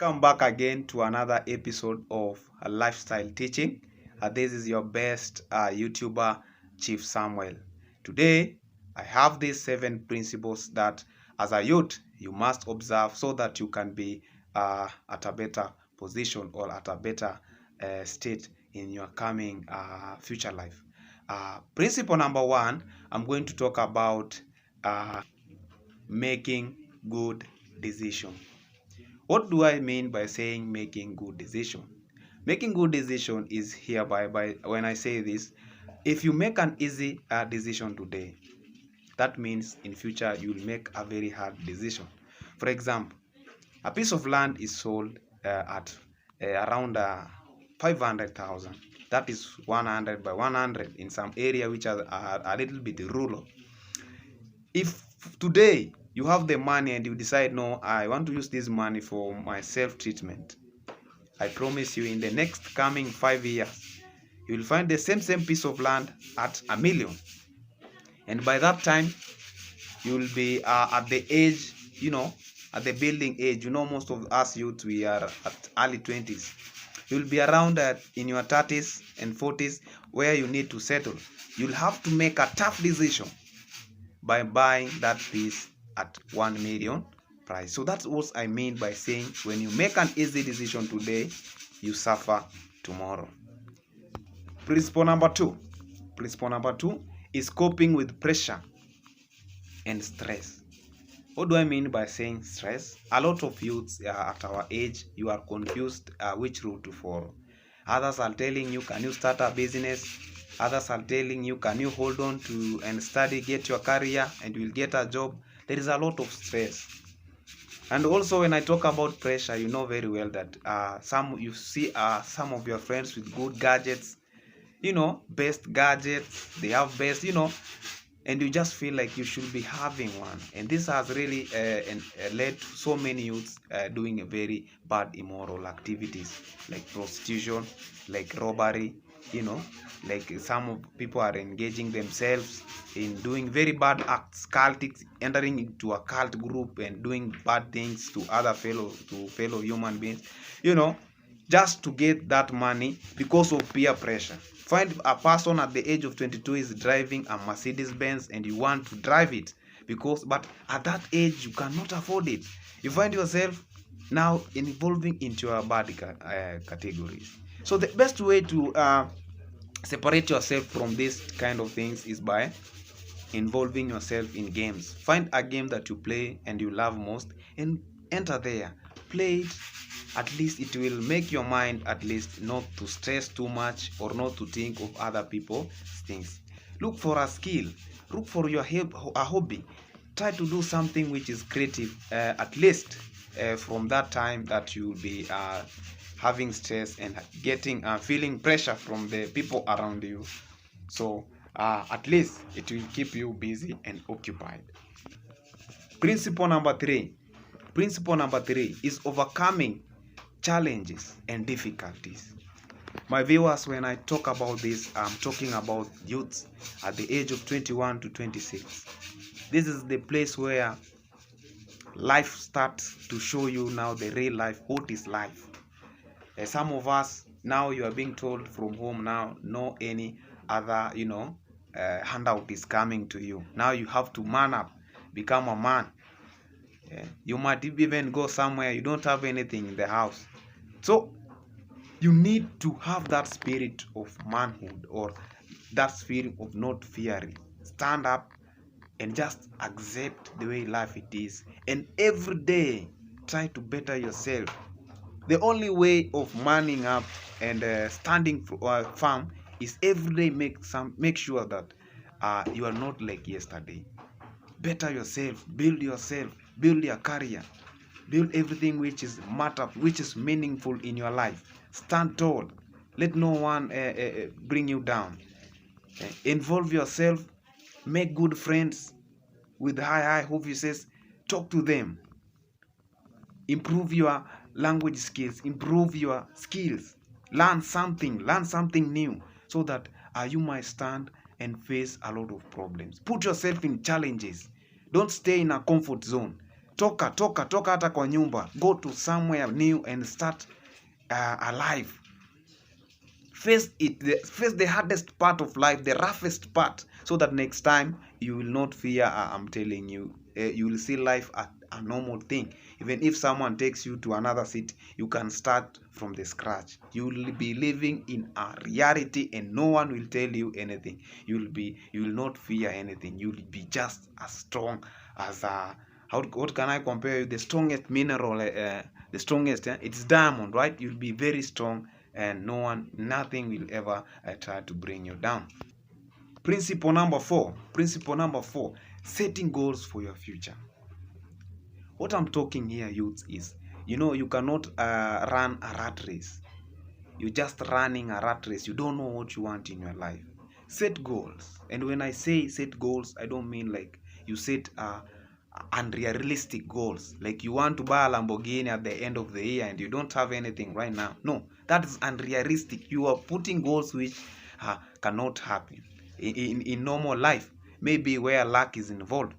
Welcome back again to another episode of Lifestyle Teaching. This is your best YouTuber, Chief Samuel. Today, I have these 7 principles that, as a youth, you must observe so that you can be at a better position or at a better state in your coming future life. Principle number 1, I'm going to talk about making good decisions. What do I mean by saying making good decision? Making good decision is hereby by when I say this, if you make an easy decision today, that means in future you will make a very hard decision. For example, a piece of land is sold at around 500,000. That is 100 by 100 in some area which are a little bit rural. If today you have the money and you decide, no, I want to use this money for my self-treatment, I promise you in the next coming 5 years, you will find the same piece of land at 1 million. And by that time, you will be at the age, at the building age. Most of us youth, we are at early 20s. You will be around in your 30s and 40s where you need to settle. You'll have to make a tough decision by buying that piece at 1 million price. So that's what I mean by saying when you make an easy decision today, you suffer tomorrow. Principle number 2 is coping with pressure and stress. What do I mean by saying stress? A lot of youths at our age, you are confused which route to follow. Others are telling you, can you start a business? Others are telling you, can you hold on to and study, get your career, and you will get a job. There is a lot of stress. And also when I talk about pressure, you know very well that some of your friends with good gadgets, best gadgets, they have best, and you just feel like you should be having one. And this has really led to so many youths doing very bad immoral activities like prostitution, like robbery, like some people are engaging themselves in doing very bad acts, cultics, entering into a cult group and doing bad things to fellow human beings, just to get that money because of peer pressure. Find a person at the age of 22 is driving a Mercedes Benz and you want to drive it but at that age you cannot afford it. You find yourself now involving into your bad categories. So the best way to separate yourself from this kind of things is by involving yourself in games. Find a game that you play and you love most and enter there. Play it. At least it will make your mind at least not to stress too much or not to think of other people's things. Look for a skill. Look for a hobby. Try to do something which is creative, at least from that time that you'll be having stress and feeling pressure from the people around you. So at least it will keep you busy and occupied. Principle number 3 is overcoming challenges and difficulties. My viewers, when I talk about this, I'm talking about youths at the age of 21 to 26. This is the place where life starts to show you now the real life. What is life? Some of us now, you are being told from home now, no any other handout is coming to you. Now you have to man up, become a man. You might even go somewhere, you don't have anything in the house. So you need to have that spirit of manhood or that spirit of not fearing. Stand up and just accept the way life it is. And every day try to better yourself. The only way of manning up and standing firm is every day make sure that you are not like yesterday. Better yourself, build your career, build everything which is which is meaningful in your life. Stand tall. Let no one bring you down. Involve yourself. Make good friends with high offices. Talk to them. Improve your language skills. Improve your skills. Learn something new so that you might stand and face a lot of problems. Put yourself in challenges. Don't stay in a comfort zone. toka hata kwa nyumba, go to somewhere new and start a life. Face the hardest part of life, the roughest part, so that next time you will not fear. I'm telling you, you will see life a normal thing. Even if someone takes you to another city, you can start from the scratch. You will be living in a reality, and no one will tell you anything. You will not fear anything. You will be just as strong as what can I compare you? The strongest mineral, the strongest, it's diamond, right? You'll be very strong, and nothing will ever try to bring you down. Principle number four, setting goals for your future. What I'm talking here, youths, is, you cannot run a rat race. You're just running a rat race. You don't know what you want in your life. Set goals. And when I say set goals, I don't mean like you set unrealistic goals. Like you want to buy a Lamborghini at the end of the year and you don't have anything right now. No, that is unrealistic. You are putting goals which cannot happen in normal life. Maybe where luck is involved.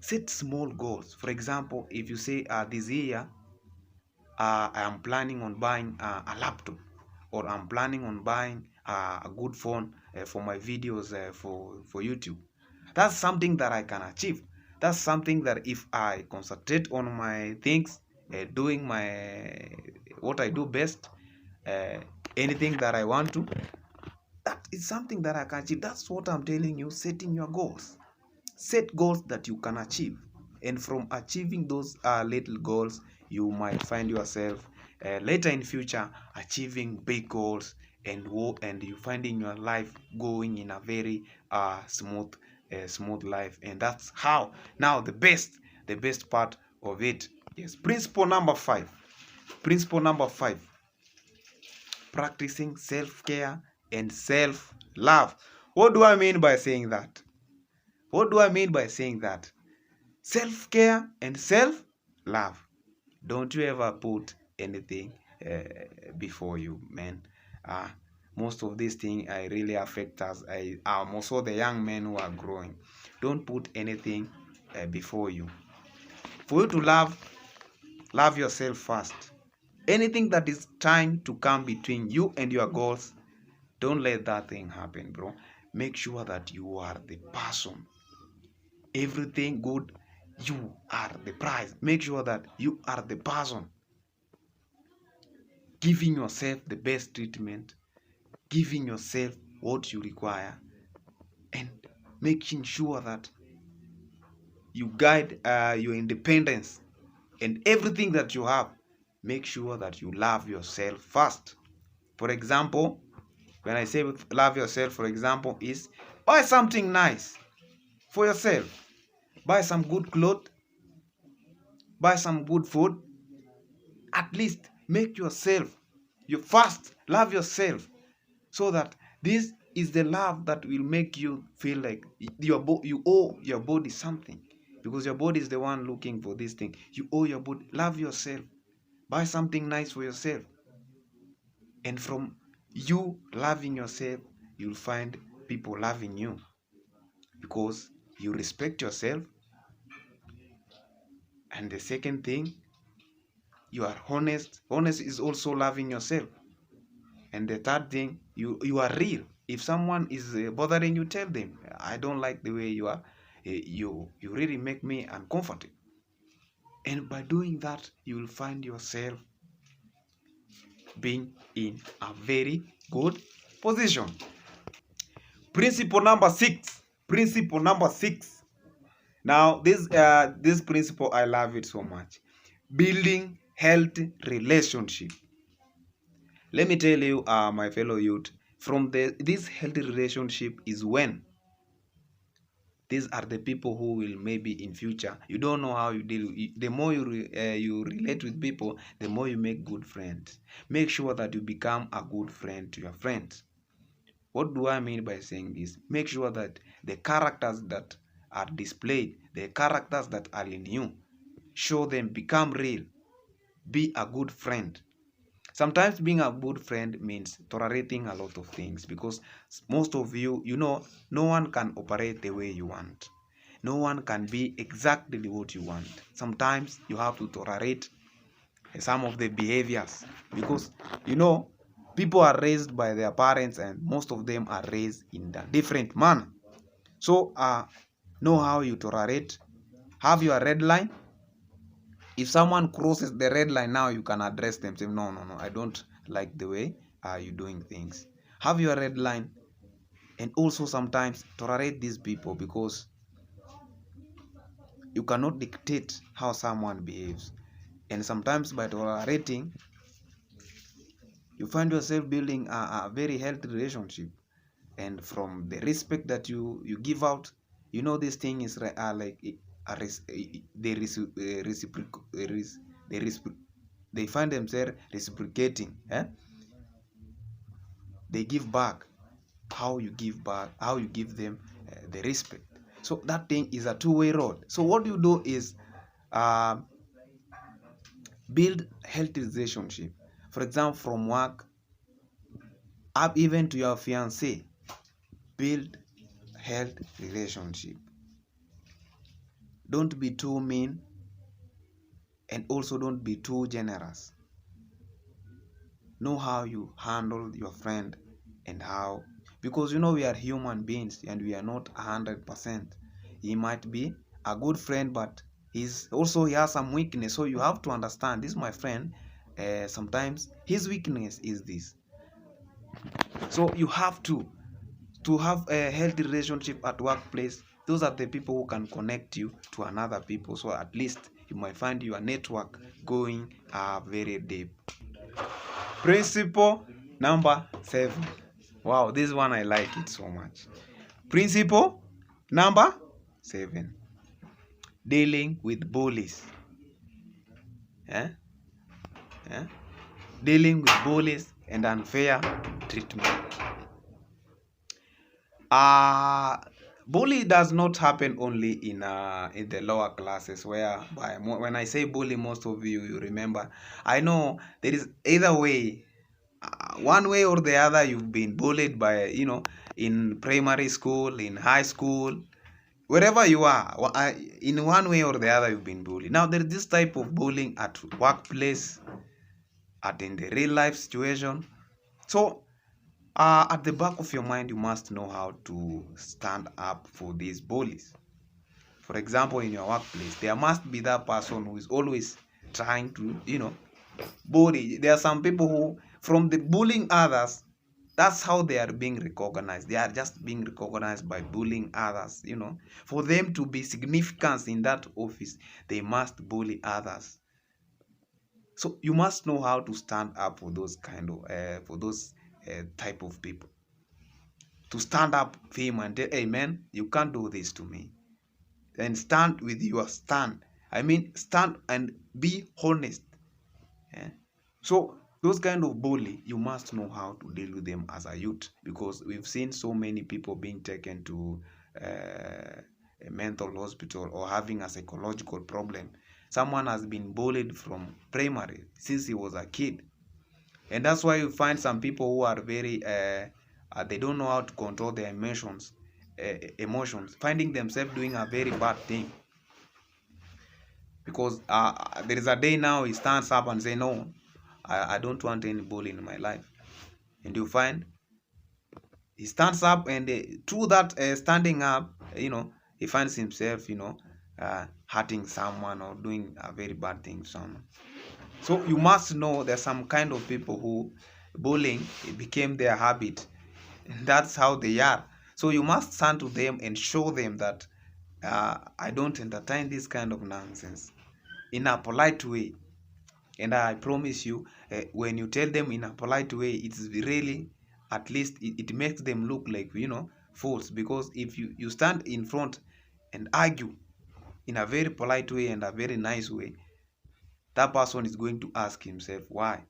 Set small goals. For example, if you say this year I am planning on buying a laptop, or I'm planning on buying a good phone for my videos for YouTube. That's something that I can achieve. That's something that if I concentrate on my things, doing what I do best, anything that I want to, that is something that I can achieve. That's what I'm telling you, setting your goals. Set goals that you can achieve. And from achieving those little goals, you might find yourself later in future achieving big goals, and you finding your life going in a very smooth life. And that's how now the best part of it. Yes. Principle number five, practicing self-care and self-love. What do I mean by saying that? Self-care and self-love. Don't you ever put anything before you, man. Most of these things really affect us. Also the young men who are growing. Don't put anything before you. For you to love yourself first. Anything that is trying to come between you and your goals, don't let that thing happen, bro. Make sure that you are the person. Everything good, you are the prize. Make sure that you are the person. Giving yourself the best treatment, giving yourself what you require, and making sure that you guide your independence and everything that you have. Make sure that you love yourself first. For example, when I say love yourself, for example, is buy something nice for yourself. Buy some good clothes, buy some good food. At least make yourself, you first love yourself, so that this is the love that will make you feel like you owe your body something, because your body is the one looking for this thing. You owe your body. Love yourself. Buy something nice for yourself. And from you loving yourself, you'll find people loving you, because you respect yourself. And the second thing, you are honest. Honest is also loving yourself. And the third thing, you are real. If someone is bothering you, tell them, I don't like the way you are. You really make me uncomfortable. And by doing that, you will find yourself being in a very good position. Principle number six. Now, this principle, I love it so much. Building healthy relationship. Let me tell you, my fellow youth, from this healthy relationship is when these are the people who will maybe in future, you don't know how you deal. The more you relate with people, the more you make good friends. Make sure that you become a good friend to your friends. What do I mean by saying this? Make sure that the characters that are displayed, the characters that are in you, show them, become real. Be a good friend. Sometimes being a good friend means tolerating a lot of things, because most of you, no one can operate the way you want. no one can be exactly what you want. Sometimes you have to tolerate some of the behaviors, because people are raised by their parents, and most of them are raised in a different manner. So know how you tolerate. Have your red line. If someone crosses the red line, now you can address them, say no, I don't like the way you're doing things. Have your red line. And also sometimes tolerate these people, because you cannot dictate how someone behaves. And sometimes by tolerating, you find yourself building a very healthy relationship. And from the respect that you give out, this thing is like they find themselves reciprocating. They give back. How you give back, how you give them the respect. So that thing is a two-way road. So what you do is build healthy relationship. For example, from work up even to your fiance, build healthy relationship. Don't be too mean, and also don't be too generous. Know how you handle your friend, and how, because we are human beings and we are not 100%. He might be a good friend, but he has some weakness. So you have to understand, this my friend, sometimes his weakness is this. So you have to have a healthy relationship at workplace. Those are the people who can connect you to another people, so at least you might find your network going very deep. Principle number 7. Wow, this one I like it so much. Principle number 7. Dealing with bullies. Dealing with bullies and unfair treatment. Bully does not happen only in the lower classes, where when I say bully, most of you remember. I know there is either way, one way or the other, you've been bullied by, in primary school, in high school, wherever you are, in one way or the other, you've been bullied. Now, there is this type of bullying at workplace, in the real life situation. So, at the back of your mind, you must know how to stand up for these bullies. For example, in your workplace, there must be that person who is always trying to, bully. There are some people who, from the bullying others, that's how they are being recognized. They are just being recognized by bullying others. For them to be significant in that office, they must bully others. So you must know how to stand up for those type of people. To stand up for him and say, hey man, you can't do this to me. And stand with your stand. Stand and be honest. So those kind of bully, you must know how to deal with them as a youth, because we've seen so many people being taken to a mental hospital or having a psychological problem. Someone has been bullied from primary since he was a kid. And that's why you find some people who are very they don't know how to control their emotions, finding themselves doing a very bad thing. Because there is a day now he stands up and say, no, I don't want any bully in my life. And you find he stands up, and through that standing up, he finds himself, hurting someone or doing a very bad thing to someone. So you must know there's some kind of people who bullying became their habit. And that's how they are. So you must stand to them and show them that I don't entertain this kind of nonsense in a polite way. And I promise you, when you tell them in a polite way, it's really, at least it makes them look like, fools. Because if you stand in front and argue in a very polite way and a very nice way, that person is going to ask himself, why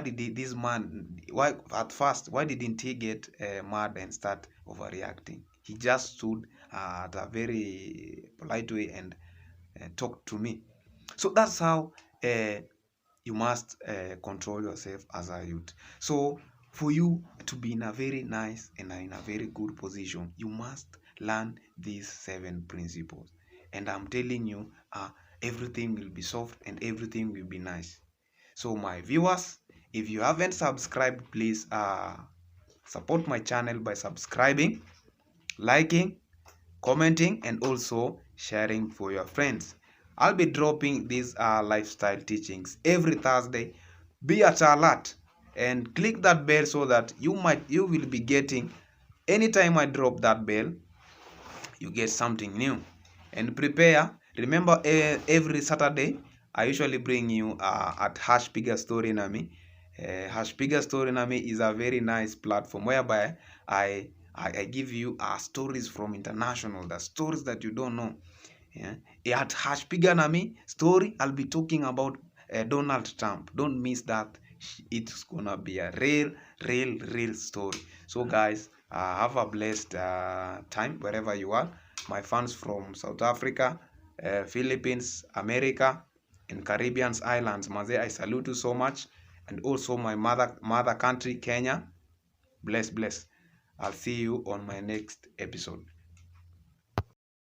did this man, why at first, why didn't he get mad and start overreacting? He just stood at a very polite way and talked to me. So that's how you must control yourself as a youth. So for you to be in a very nice and in a very good position, you must learn these 7 principles. And I'm telling you, everything will be soft and everything will be nice. So my viewers, if you haven't subscribed, please support my channel by subscribing, liking, commenting, and also sharing for your friends. I'll be dropping these lifestyle teachings every Thursday. Be at alert and click that bell so that you will be getting, anytime I drop that bell, you get something new. And prepare. Remember, every Saturday I usually bring you at Hash Bigger Story Nami. Hash Bigger Story Nami is a very nice platform whereby I give you stories from international, the stories that you don't know. Yeah. At Hash Bigger Nami story, I'll be talking about Donald Trump. Don't miss that. It's gonna be a real story. So guys, have a blessed time wherever you are. My fans from South Africa, Philippines, America, and Caribbean islands, Maze, I salute you so much. And also my mother country, Kenya. Bless. I'll see you on my next episode.